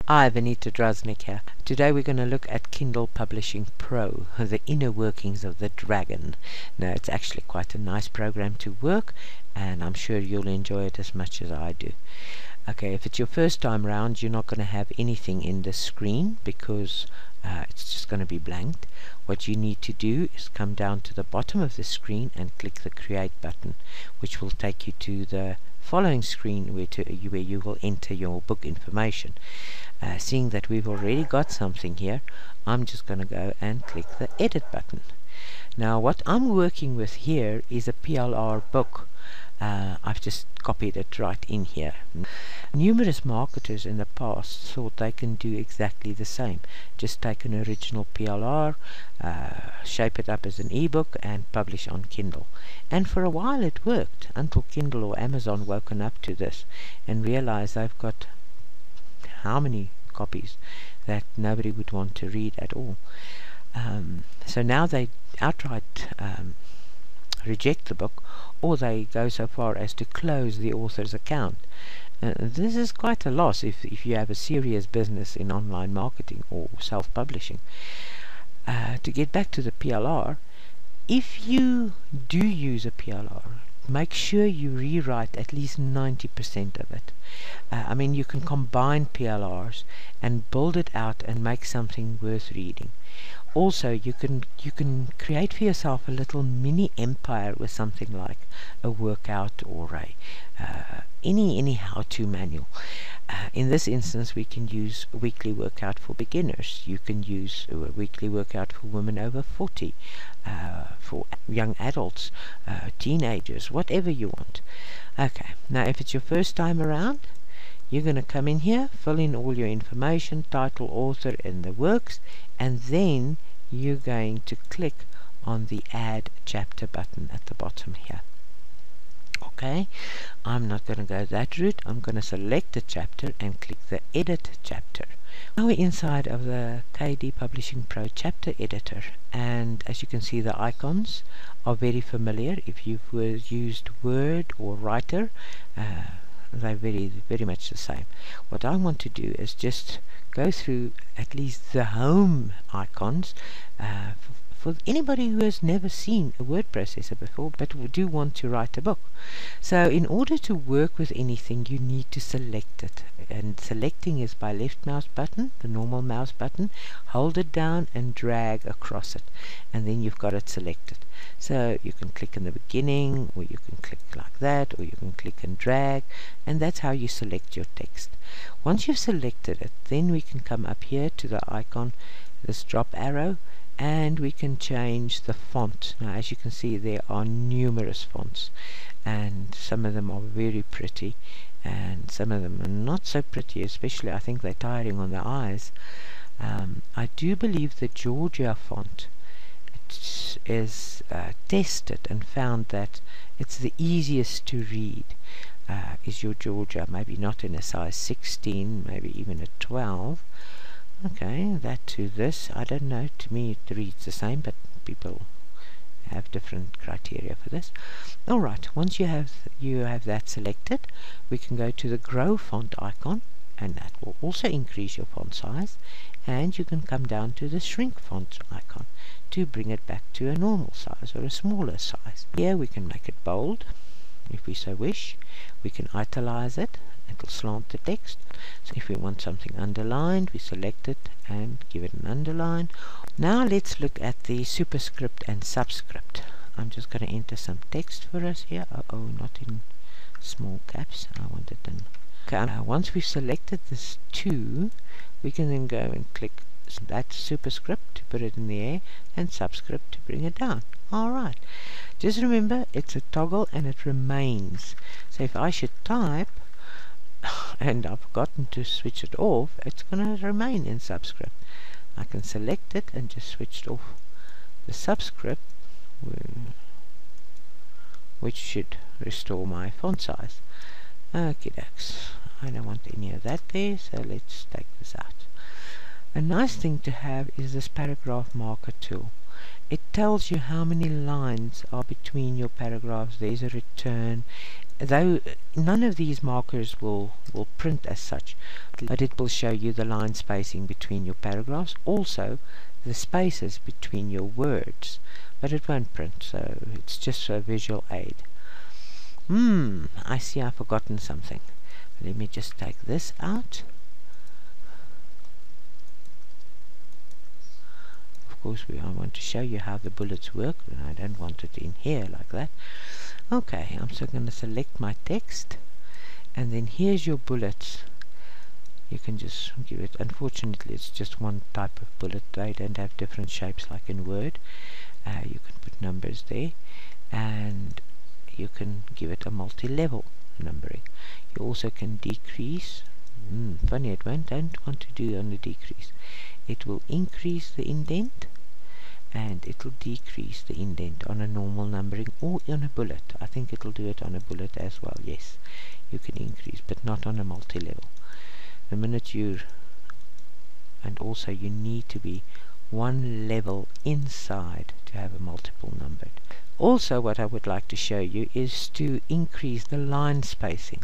Hi, Vanita Droznik here. Today we're going to look at Kindle Publishing Pro, the inner workings of the dragon. Now, it's actually quite a nice program to work, and I'm sure you'll enjoy it as much as I do. Okay, if it's your first time round, you're not going to have anything in the screen because it's just going to be blanked. What you need to do is come down to the bottom of the screen and click the Create button, which will take you to the following screen where you will enter your book information. Seeing that we've already got something here, I'm just going to go and click the Edit button. Now what I'm working with here is a PLR book. I've just copied it right in here. Numerous marketers in the past thought they can do exactly the same. Just take an original PLR, shape it up as an ebook and publish on Kindle. And for a while it worked, until Kindle or Amazon woken up to this and realized they've got how many copies that nobody would want to read at all. So now they outright reject the book, or they go so far as to close the author's account. This is quite a loss if you have a serious business in online marketing or self-publishing. To get back to the PLR, if you do use a PLR, make sure you rewrite at least 90% of it. I mean, you can combine PLRs and build it out and make something worth reading. Also, you can create for yourself a little mini empire with something like a workout or any how-to manual. In this instance, we can use a weekly workout for beginners. You can use a weekly workout for women over 40, for young adults, teenagers, whatever you want. Okay, now if it's your first time around, you're going to come in here, fill in all your information, title, author, and the works, and then you're going to click on the Add Chapter button at the bottom here. Okay, I'm not going to go that route. I'm going to select a chapter and click the Edit Chapter. Now we're inside of the KD Publishing Pro chapter editor, and as you can see, the icons are very familiar. If you've used Word or Writer, they're very much the same. What I want to do is just go through at least the home icons for anybody who has never seen a word processor before but do want to write a book. So in order to work with anything, you need to select it, and selecting is by left mouse button, the normal mouse button. Hold it down and drag across it, and then you've got it selected. So you can click in the beginning, or you can click like that, or you can click and drag, and that's how you select your text. Once you've selected it, then we can come up here to the icon, this drop arrow, and we can change the font. Now as you can see, there are numerous fonts, and some of them are very pretty and some of them are not so pretty, especially I think they're tiring on the eyes. I do believe the Georgia font is tested and found that it's the easiest to read is your Georgia, maybe not in a size 16, maybe even a 12. Okay, that to this, I don't know, to me it reads the same, but people have different criteria for this. Alright, once you have that selected, we can go to the Grow Font icon, and that will also increase your font size, and you can come down to the Shrink Font icon to bring it back to a normal size or a smaller size. Here we can make it bold if we so wish. We can italize it. It'll slant the text. So if we want something underlined, we select it and give it an underline. Now let's look at the superscript and subscript. I'm just going to enter some text for us here. Oh, not in small caps. I want it in. Okay, once we've selected this 2, we can then go and click that superscript to put it in the air, and subscript to bring it down. Alright, just remember it's a toggle and it remains. So if I should type and I've forgotten to switch it off, it's going to remain in subscript. I can select it and just switch it off the subscript, which should restore my font size. Okay, I don't want any of that there, so let's take this out. A nice thing to have is this paragraph marker tool. It tells you how many lines are between your paragraphs. There's a return, though none of these markers will print as such, but it will show you the line spacing between your paragraphs, also the spaces between your words, but it won't print, so it's just a visual aid. I see I've forgotten something. Let me just take this out. Of course, I want to show you how the bullets work, and I don't want it in here like that. Okay, I'm still going to select my text, and then here's your bullets. You can just give it, unfortunately it's just one type of bullet, they don't have different shapes like in Word. You can put numbers there, and you can give it a multi-level numbering. You also can decrease. Funny, it don't want to do on the decrease. It will increase the indent, and it will decrease the indent on a normal numbering or on a bullet. I think it will do it on a bullet as well. Yes, you can increase, but not on a multi-level. The minute and also you need to be one level inside to have a multiple numbered. Also, what I would like to show you is to increase the line spacing.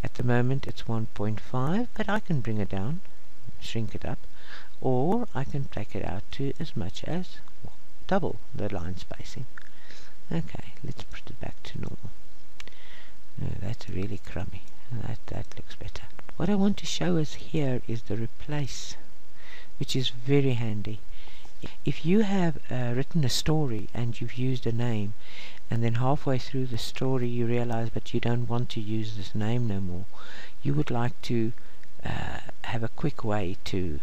At the moment it's 1.5, but I can bring it down, shrink it up, or I can take it out to as much as double the line spacing. Okay, let's put it back to normal. No, that's really crummy. That looks better. What I want to show us here is the replace, which is very handy. If you have written a story and you've used a name, and then halfway through the story you realize that you don't want to use this name no more, you would like to have a quick way to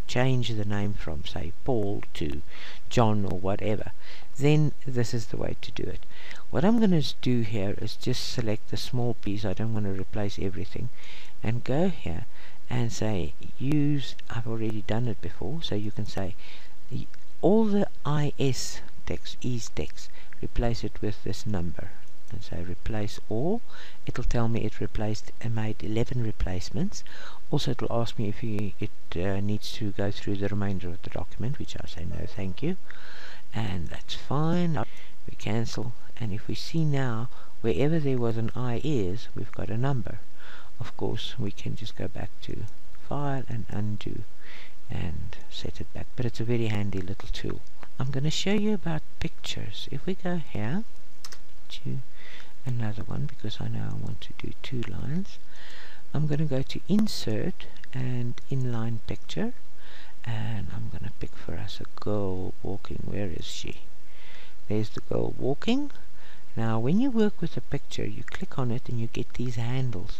change the name from, say, Paul to John or whatever, then this is the way to do it. What I'm going to do here is just select the small piece. I don't want to replace everything, and go here and say use. I've already done it before, so you can say all the is text, replace it with this number, and say replace all. It'll tell me it replaced and made 11 replacements. Also, it will ask me if it needs to go through the remainder of the document, which I say no thank you, and that's fine. We cancel, and if we see now wherever there was an is, we've got a number. Of course, we can just go back to File and Undo and set it back, but it's a very handy little tool. I'm going to show you about pictures. If we go here to another one, because I know I want to do 2 lines, I'm going to go to Insert and Inline Picture, and I'm going to pick for us a girl walking. Where is she? There's the girl walking. Now when you work with a picture, you click on it and you get these handles.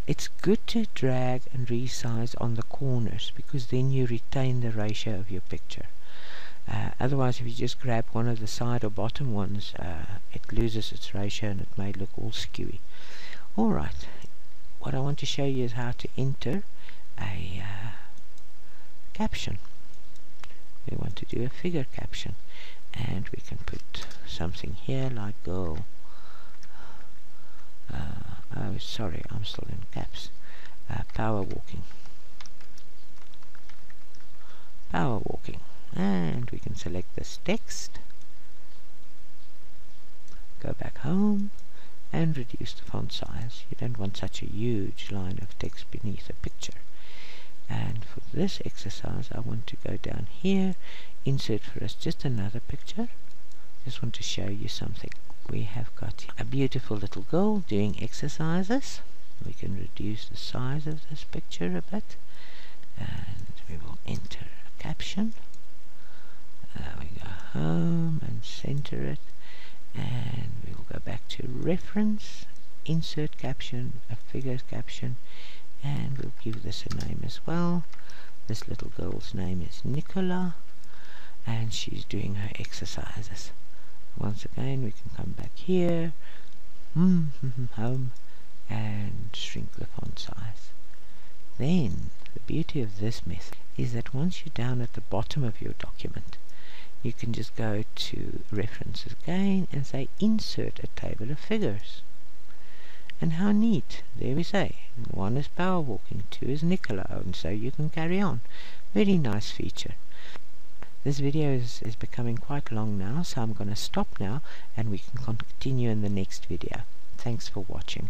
It's good to drag and resize on the corners, because then you retain the ratio of your picture. Otherwise, if you just grab one of the side or bottom ones, it loses its ratio and it may look all skewy. Alright, what I want to show you is how to enter a caption. We want to do a figure caption, and we can put something here like girl. Oh, sorry, I'm still in caps. Power walking. Power walking. And we can select this text, go back home, and reduce the font size. You don't want such a huge line of text beneath a picture. And for this exercise, I want to go down here, insert for us just another picture. Just want to show you something. We have got a beautiful little girl doing exercises. We can reduce the size of this picture a bit, and we will enter a caption. We go home and center it, and we will go back to reference, insert caption, a figure caption, and we'll give this a name as well. This little girl's name is Nicola, and she's doing her exercises. Once again, we can come back here, home, and shrink the font size. Then, the beauty of this method is that once you're down at the bottom of your document, you can just go to references again and say insert a table of figures. And how neat, there we say, 1 is power walking, 2 is Nicola, and so you can carry on. Very nice feature. This video is becoming quite long now, so I'm going to stop now, and we can continue in the next video. Thanks for watching.